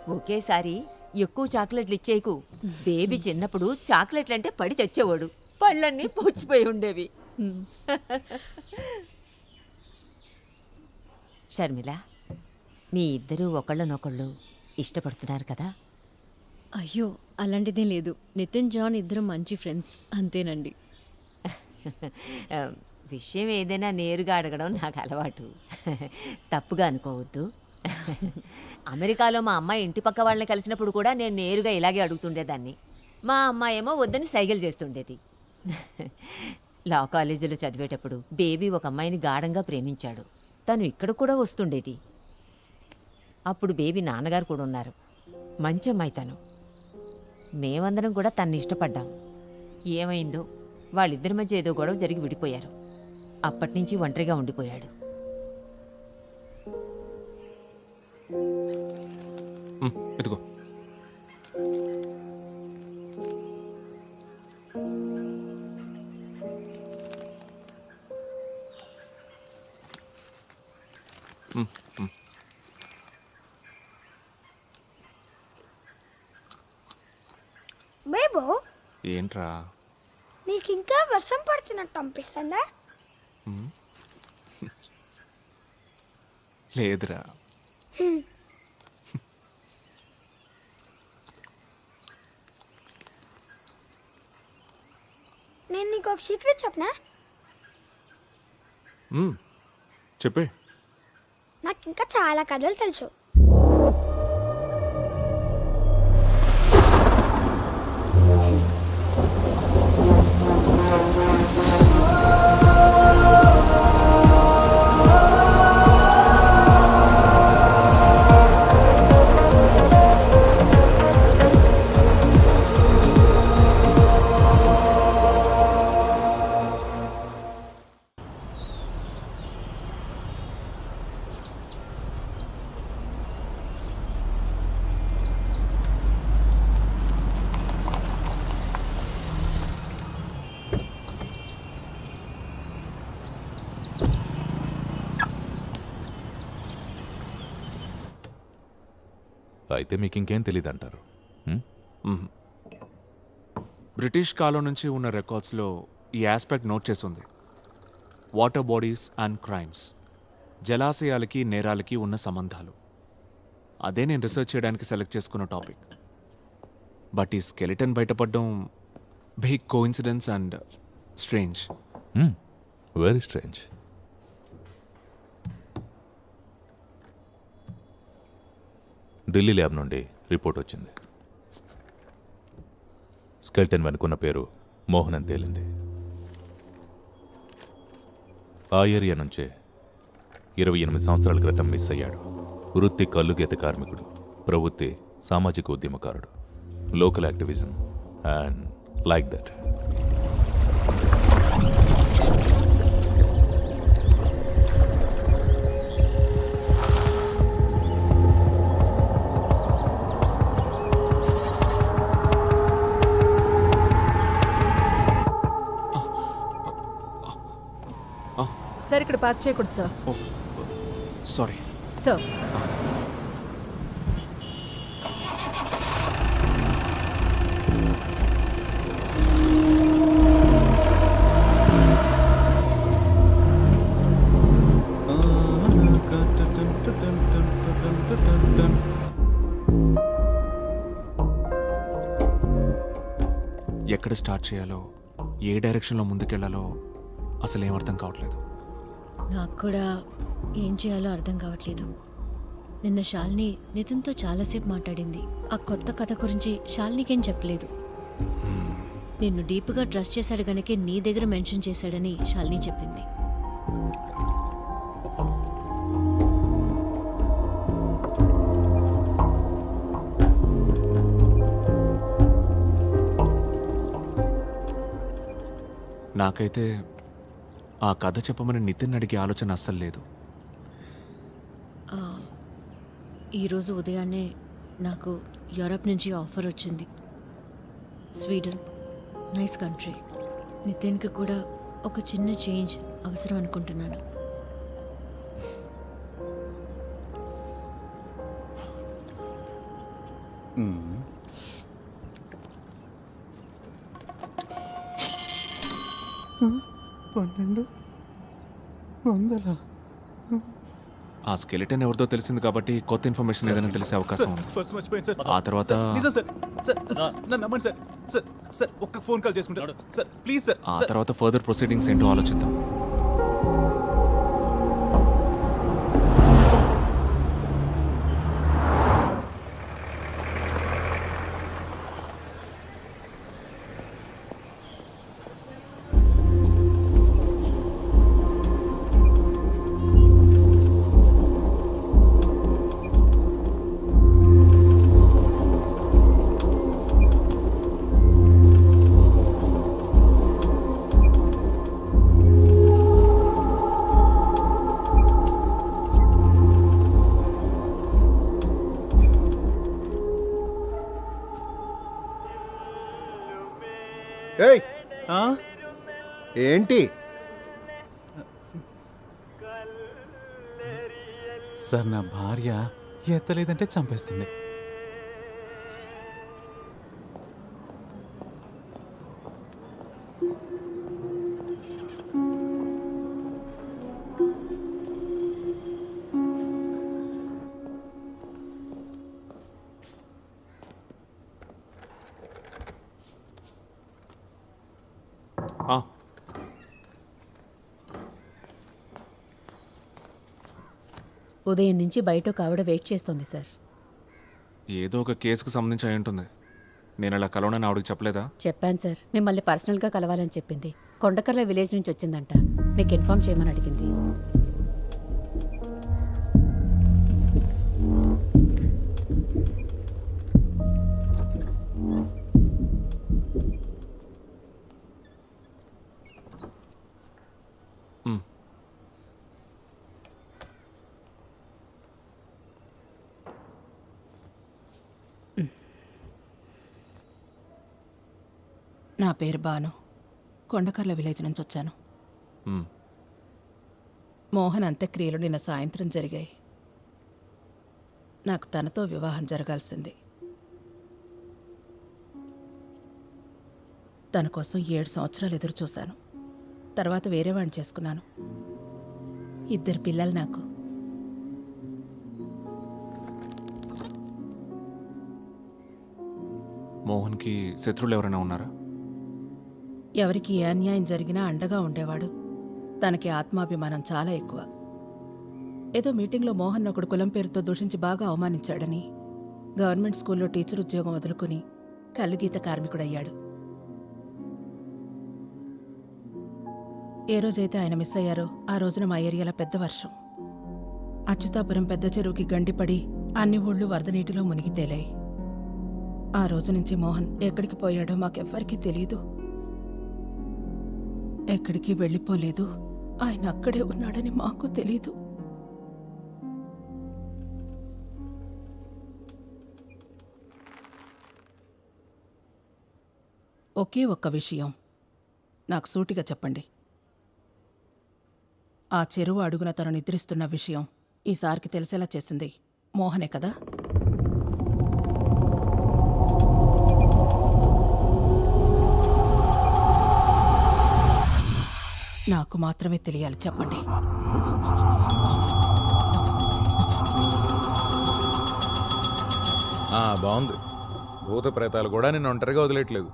ఒకేసారి ఎక్కువ చాక్లెట్లు ఇచ్చేయకు. బేబీ చిన్నప్పుడు చాక్లెట్లంటే పడి చచ్చేవాడు. పళ్ళన్నీ పూచిపోయి ఉండేవి. షర్మిల, మీ ఇద్దరూ ఒకళ్ళనొకళ్ళు ఇష్టపడుతున్నారు కదా? అయ్యో అలాంటిదే లేదు. నితిన్ జాన్ ఇద్దరు మంచి ఫ్రెండ్స్ అంతేనండి. ఆ, విషయం ఏదైనా నేరుగా అడగడం నాకు అలవాటు. తప్పుగా అనుకోవద్దు. అమెరికాలో మా అమ్మాయి ఇంటి పక్క వాళ్ళని కలిసినప్పుడు కూడా నేను నేరుగా ఇలాగే అడుగుతుండేదాన్ని. మా అమ్మాయి ఏమో వద్దని సైగలు చేస్తుండేది. లా కాలేజీలో చదివేటప్పుడు బేబీ ఒక అమ్మాయిని గాఢంగా ప్రేమించాడు. తను ఇక్కడ కూడా వస్తుండేది. అప్పుడు బేబీ నాన్నగారు కూడా ఉన్నారు. మంచి అమ్మాయి తను. మేమందరం కూడా తన్ని ఇష్టపడ్డాం. ఏమైందో వాళ్ళిద్దరి మధ్య ఏదో గొడవ జరిగి విడిపోయారు. అప్పటినుంచి ఒంటరిగా ఉండిపోయాడు. ఇదిగో బేబో, ఏంట్రా? నీకు ఇంకా వర్షం పడుతున్నట్టు అనిపిస్తుందా? లేదురా. నేను నీకు ఒక సీక్రెట్ చెప్పనా? చెప్పే. నాకు ఇంకా చాలా కథలు తెలుసు. అయితే మీకు ఇంకేం తెలియదు అంటారు. బ్రిటిష్ కాలం నుంచి ఉన్న రికార్డ్స్లో ఈ ఆస్పెక్ట్ నోట్ చేసి ఉంది. వాటర్ బాడీస్ అండ్ క్రైమ్స్, జలాశయాలకి నేరాలకి ఉన్న సంబంధాలు. అదే నేను రీసెర్చ్ చేయడానికి సెలెక్ట్ చేసుకున్న టాపిక్. బట్ ఈ స్కెలిటన్ బయటపడడం big coincidence and strange. Very strange. Delhi lab నుండి రిపోర్ట్ వచ్చింది. స్కెల్టన్ వెనుకున్న పేరు మోహన్ అని తేలింది. ఆ ఏరియా నుంచే 28 సంవత్సరాల క్రితం మిస్ అయ్యాడు. వృత్తి కల్లుగీత కార్మికుడు, ప్రవృత్తి సామాజిక ఉద్యమకారుడు. Local activism and like that. Sir ఇక్కడ పార్క్ చేయకూడదు సార్. ఓ సారీ సార్ ఎక్కడ స్టార్ట్ చేయాలో, ఏ డైరెక్షన్లో ముందుకెళ్లాలో అసలు ఏం అర్థం కావట్లేదు. నాకు కూడా ఏం చేయాలో అర్థం కావట్లేదు. నిన్న శాలిని నితిన్తో చాలాసేపు మాట్లాడింది. ఆ కొత్త కథ గురించి శాలినికేం చెప్పలేదు. నిన్ను డీప్గా ట్రస్ట్ చేశాడు గనకే నీ దగ్గర మెన్షన్ చేశాడని శాలిని చెప్పింది. నాకైతే ఆ కథ చెప్పమని నితిన్ అడిగే ఆలోచన అస్సలు లేదు. ఈరోజు ఉదయాన్నే నాకు యూరప్ నుంచి ఆఫర్ వచ్చింది. Sweden nice country. నితిన్కి కూడా ఒక చిన్న చేంజ్ అవసరం అనుకుంటున్నాను. ఆ స్కెలిటన్ ఎవరిదో తెలిసింది కాబట్టి కొత్త ఇన్ఫర్మేషన్ ఏదైనా తెలిసే అవకాశం ఉంది. పర్సు మర్చిపోయాను సార్. ఆ తర్వాత నిజం సార్. సార్ నన్ను నమ్మండి సార్. సార్ సార్ ఒక్క ఫోన్ కాల్ చేసుకుంటాడు సార్, ప్లీజ్ సార్. ఆ తర్వాత ఫర్దర్ ప్రొసీడింగ్స్ ఏంటో ఆలోచిద్దాం. ఏయ్ ఆ? ఏంటి సార్ నా భార్య ఎత్తలేదంటే చంపేస్తుంది. ఆ, ఉదయం నుంచి బయట ఒక ఆవిడ వెయిట్ చేస్తోంది సార్. ఏదో ఒక కేసుకు సంబంధించి అయి ఉంటుంది. నేను అలా కలవనని ఆవిడకి చెప్పలేదా? చెప్పాను సార్, మిమ్మల్ని పర్సనల్గా కలవాలని చెప్పింది. కొండకర్ల విలేజ్ నుంచి వచ్చిందంట, మీకు ఇన్ఫార్మ్ చేయమని అడిగింది. మ్. నా పేరు బాను, కొండకర్ల విలేజ్ నుంచి వచ్చాను. మ్. మోహన్ అంత్యక్రియలు నిన్న సాయంత్రం జరిగాయి. నాకు తనతో వివాహం జరగాల్సింది. తన కోసం 7 సంవత్సరాలు ఎదురు చూశాను. తర్వాత వేరే వాడిని చేసుకున్నాను. 2 పిల్లలు నాకు. మోహన్కి శత్రువులు ఎవరైనా ఉన్నారా? ఎవరికి ఏ అన్యాయం జరిగినా అండగా ఉండేవాడు. తనకి ఆత్మాభిమానం చాలా ఎక్కువ. ఏదో మీటింగ్లో మోహన్ ఒకడు కులం పేరుతో దూషించి బాగా అవమానించాడని గవర్నమెంట్ స్కూల్లో టీచర్ ఉద్యోగం వదులుకుని కల్లుగీత కార్మికుడయ్యాడు. ఏ రోజైతే ఆయన మిస్ అయ్యారో ఆ రోజున మా ఏరియాలో పెద్ద వర్షం. అచ్యుతాపురం పెద్ద చెరువుకి గండిపడి అన్ని ఊళ్ళు వరద నీటిలో మునిగి తేలాయి. ఆ రోజు నుంచి మోహన్ ఎక్కడికి పోయాడో మాకెవ్వరికీ తెలీదు. ఎక్కడికి వెళ్ళిపోలేదు. ఆయన అక్కడే ఉన్నాడని మాకు తెలీదు. ఒకే ఒక్క విషయం నాకు సూటిగా చెప్పండి. ఆ చెరువు అడుగున తను నిద్రిస్తున్న విషయం ఈసారికి తెలిసేలా చేసింది మోహనే కదా? నాకు మాత్రమే తెలియాలి, చెప్పండి. బాగుంది. భూత ప్రేతాలు కూడా నిన్ను ఒంటరిగా వదిలేట్లేదు.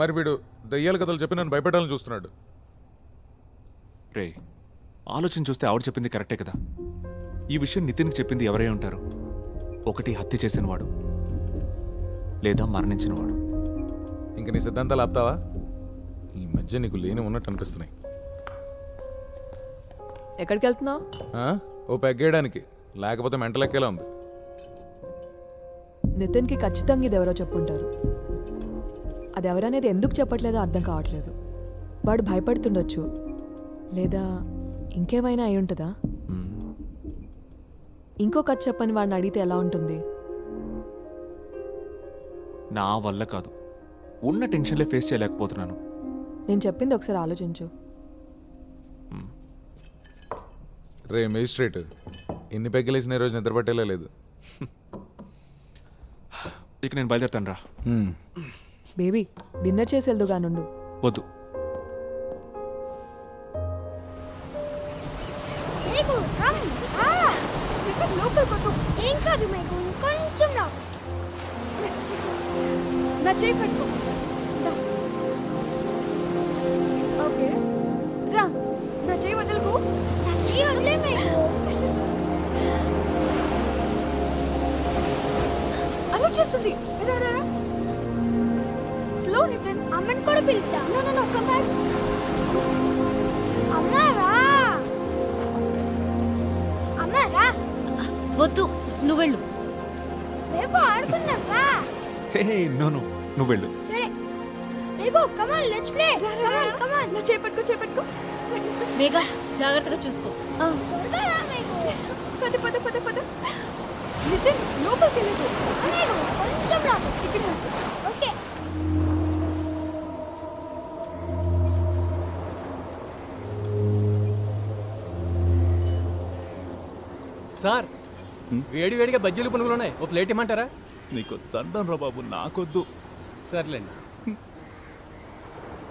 మరి వీడు దయ్యాల కథలు చెప్పి నన్ను భయపెట్టాలని చూస్తున్నాడు. రే, ఆలోచన చూస్తే ఆవిడ చెప్పింది కరెక్టే కదా. ఈ విషయం నితిన్కి చెప్పింది ఎవరై ఉంటారు? ఒకటి హత్య చేసినవాడు, లేదా మరణించినవాడు. ఇంక నీ సిద్ధాంతాలు ఆపుతావా? ఈ మధ్య నీకు లేని ఉన్నట్టు అనిపిస్తున్నాయి. ఎక్కడికి వెళ్తున్నావు? ఓ పెగ్గేయడానికి, లేకపోతే మెంటలెక్కేలా ఉంది. నితిన్కి ఖచ్చితంగా ఇది ఎవరో చెప్పుంటారు. అది ఎవరనేది ఎందుకు చెప్పట్లేదో అర్థం కావట్లేదు. వాడు భయపడుతుండొచ్చు, లేదా ఇంకేమైనా అయి ఉంటుందా? ఇంకో కథ చెప్పని వాడిని అడిగితే ఎలా ఉంటుంది? నా వల్ల కాదు, ఉన్న టెన్షన్లే ఫేస్ చేయలేకపోతున్నాను. నేను చెప్పింది ఒకసారి ఆలోచించు. రే మేజిస్ట్రేట్, ఎన్ని పెగ్గలేసిన ఈ రోజు నిద్ర పట్టేలా లేదు. ఇక నేను బయలుదేరుతాను రా. బేబీ డిన్నర్ చేసి వెళ్దుగా నుండు. వద్దు. మేఘు రమ్ లోపలికి ఏం కాదు మేఘు, కొంచెం రా. నా చేయి పట్టుకో. ఓకే రా, నా చేయి వదలకు. నా చేయి వదిలే మేఘు. అలా చేస్తుంది. రా రా రా. స్లో నితిన్. అమ్మని కూడా పిలుస్తా. No no no come back. అమ్మా రా. అమ్మా రా. వద్దు, నువ్వు వెళ్ళు. మేఘు ఆడుకుందాం రా. హే నో నువ్వు వెళ్ళు. సరే Meghu come on let's play. Come on నా చేయి పట్టుకో, చేయి పట్టుకో. మేఘా జాగ్రత్తగా చూసుకో. త్వరగా రా మేఘు. పద పద పద పద. నితిన్ లోపలికి వెళ్ళదు. మేఘు కొంచెం రా. ఇక్కడ ఓకే. సార్ వేడి వేడిగా బజ్జీలు పునుగులు ఉన్నాయి, ఓ ప్లేట్ ఇమ్మంటారా? నీకు దండం రా బాబు, నాకొద్దు. సర్లేండి.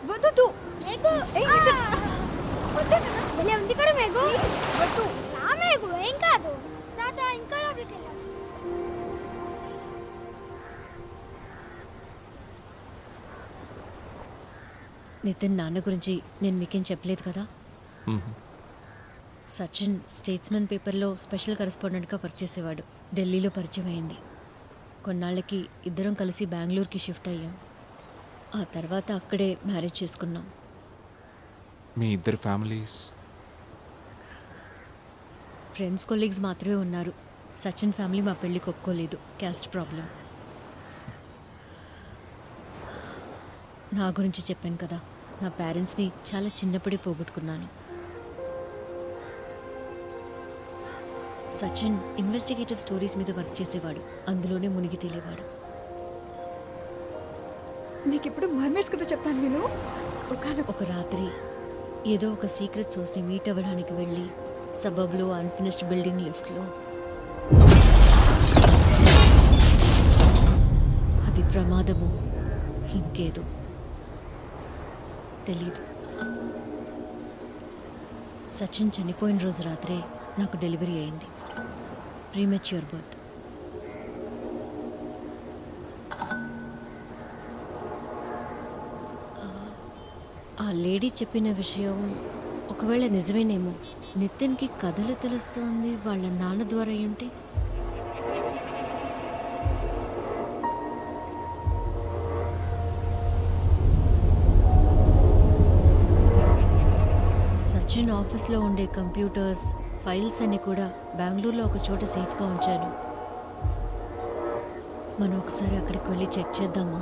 వద్దు మేఘు. భలే ఉంది కదా మేఘు. వద్దు రా మేఘు, ఏం కాదు. తాత ఇంకా లోపలికి వెళ్ళాలి. నితిన్ నాన్న గురించి నేను మీకేం చెప్పలేదు కదా. సచిన్ స్టేట్స్మెన్ పేపర్లో స్పెషల్ కరెస్పాండెంట్గా వర్క్ చేసేవాడు. ఢిల్లీలో పరిచయం అయింది. కొన్నాళ్ళకి ఇద్దరం కలిసి బెంగళూరుకి షిఫ్ట్ అయ్యాం. ఆ తర్వాత అక్కడే మ్యారేజ్ చేసుకున్నాం. మీ ఇద్దరు ఫ్యామిలీస్? ఫ్రెండ్స్ కొలీగ్స్ మాత్రమే ఉన్నారు. సచిన్ ఫ్యామిలీ మా పెళ్ళికి ఒప్పుకోలేదు, క్యాస్ట్ ప్రాబ్లం. నా గురించి చెప్పాను కదా, నా పేరెంట్స్ని చాలా చిన్నప్పుడే పోగొట్టుకున్నాను. సచిన్ ఇన్వెస్టిగేటివ్ స్టోరీస్ మీద వర్క్ చేసేవాడు, అందులోనే మునిగి తేలేవాడు. నీకు ఇప్పుడు మర్మేడ్స్ కథ చెప్తాను నేను. ఒక రాత్రి ఏదో ఒక సీక్రెట్ సోర్స్ని మీట్ అవ్వడానికి వెళ్ళి సబబ్లో అన్ఫినిష్డ్ బిల్డింగ్ లిఫ్ట్లో అది ప్రమాదమో ఇంకేదో తెలీదు. సచిన్ చనిపోయిన రోజు రాత్రే నాకు డెలివరీ అయింది. Premature birth. ఆ లేడీ చెప్పిన విషయం ఒకవేళ నిజమేనేమో. నితిన్కి కథలు తెలుస్తోంది వాళ్ళ నాన్న ద్వారా అయ్యుంటే. సచిన్ ఆఫీస్లో ఉండే కంప్యూటర్స్, ఫైల్స్ అన్ని కూడా బెంగళూరులో ఒక చోట సేఫ్గా ఉంచాను. మనం ఒకసారి అక్కడికి వెళ్ళి చెక్ చేద్దామా?